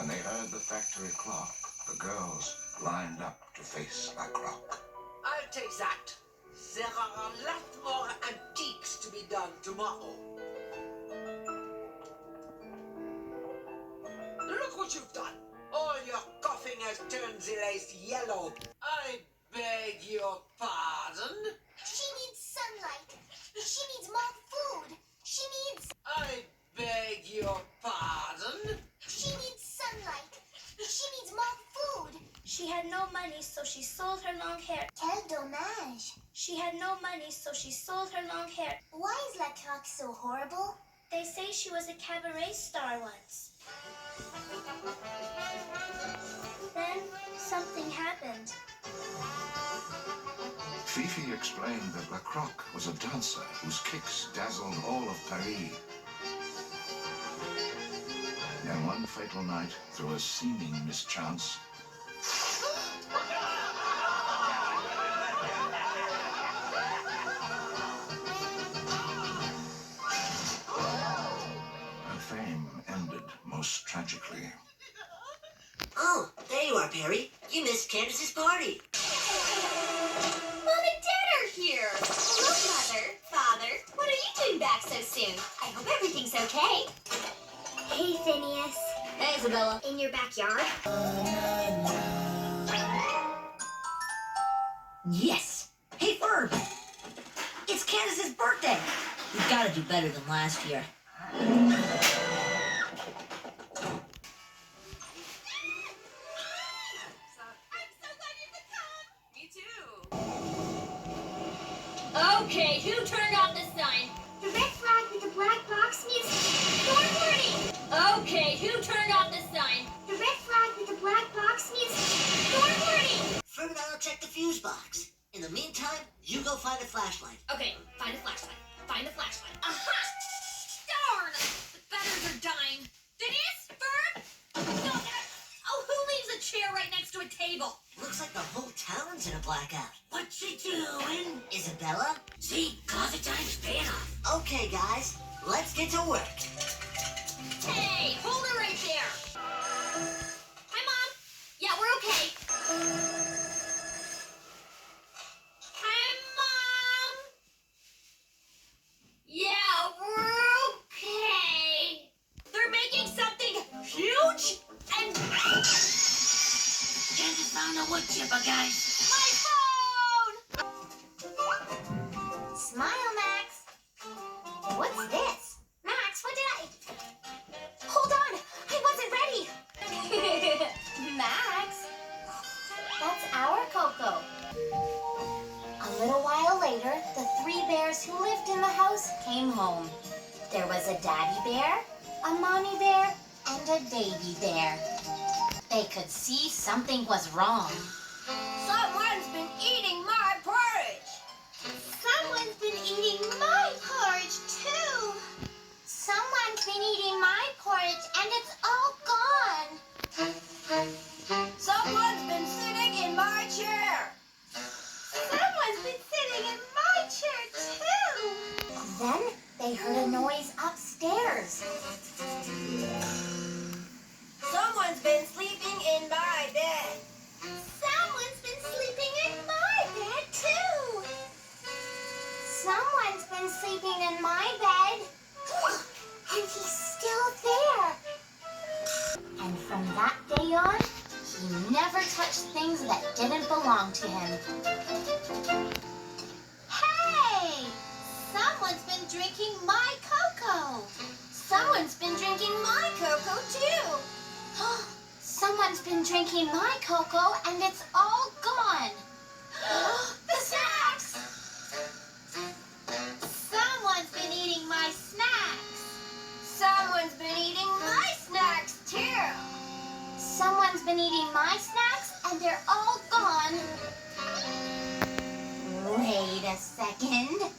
When they heard the factory clock, the girls lined up to face La Croque. I'll take that. There are a lot more antiques to be done tomorrow. Look what you've done. All your coughing has turned the lace yellow. I beg your pardon? She needs sunlight. She needs more food. She needs... I beg your pardon? She needs sunlight. She needs more food. She had no money, so she sold her long hair. Quel dommage. She had no money, so she sold her long hair. Why is La Croque so horrible? They say she was a cabaret star once. Then something happened. Fifi explained that La Croque was a dancer whose kicks dazzled all of Paris. And one fatal night, through a seeming mischance, her fame ended most tragically. Oh, there you are, Perry. You missed Candace's party. Mom and Dad are here. Hello, Mother. Father, what are you doing back so soon? I hope everything's okay. Hey, Phineas. Hey, Isabella. In your backyard? Yes. Hey, Ferb. It's Candace's birthday. We've got to do better than last year. Okay, who turned off the sign? The red flag with the black box means storm warning. Okay, who turned off the sign? The red flag with the black box means storm warning. Ferb and I'll check the fuse box. In the meantime, you go find a flashlight. Okay, find a flashlight. Find a flashlight. Aha! Darn! The batteries are dying. Phineas? Ferb? No, oh, who leaves a chair right next to a table? Looks like the whole town's in a blackout. What's she doing? Isabella? See, closet time's paying off. Okay, guys, let's get to work. Hey, hold her right there. Hi, Mom. Yeah, we're okay. Hi, Mom. Yeah, we're okay. They're making something huge and... Candace found a wood chipper, guys. My phone! Smile, Max. What's this? Max, what did I... Hold on! I wasn't ready! Max? That's our Coco. A little while later, the three bears who lived in the house came home. There was a daddy bear, a mommy bear, and a baby bear. They could see something was wrong. Someone's been eating my porridge! Someone's been eating my porridge, too. Someone's been eating my porridge, and it's all gone. Someone's been sitting in my chair! Someone's been sitting in my chair, too. Then they heard a noise upstairs. Someone's been sleeping in my bed! Someone's been sleeping in my bed, too. Someone's been sleeping in my bed. And he's still there. And from that day on, he never touched things that didn't belong to him. Hey! Someone's been drinking my cocoa. Someone's been drinking my cocoa, too. Someone's been drinking my cocoa, and it's all gone. The snacks! Someone's been eating my snacks. Someone's been eating my snacks, too! Someone's been eating my snacks, and they're all gone. Wait a second.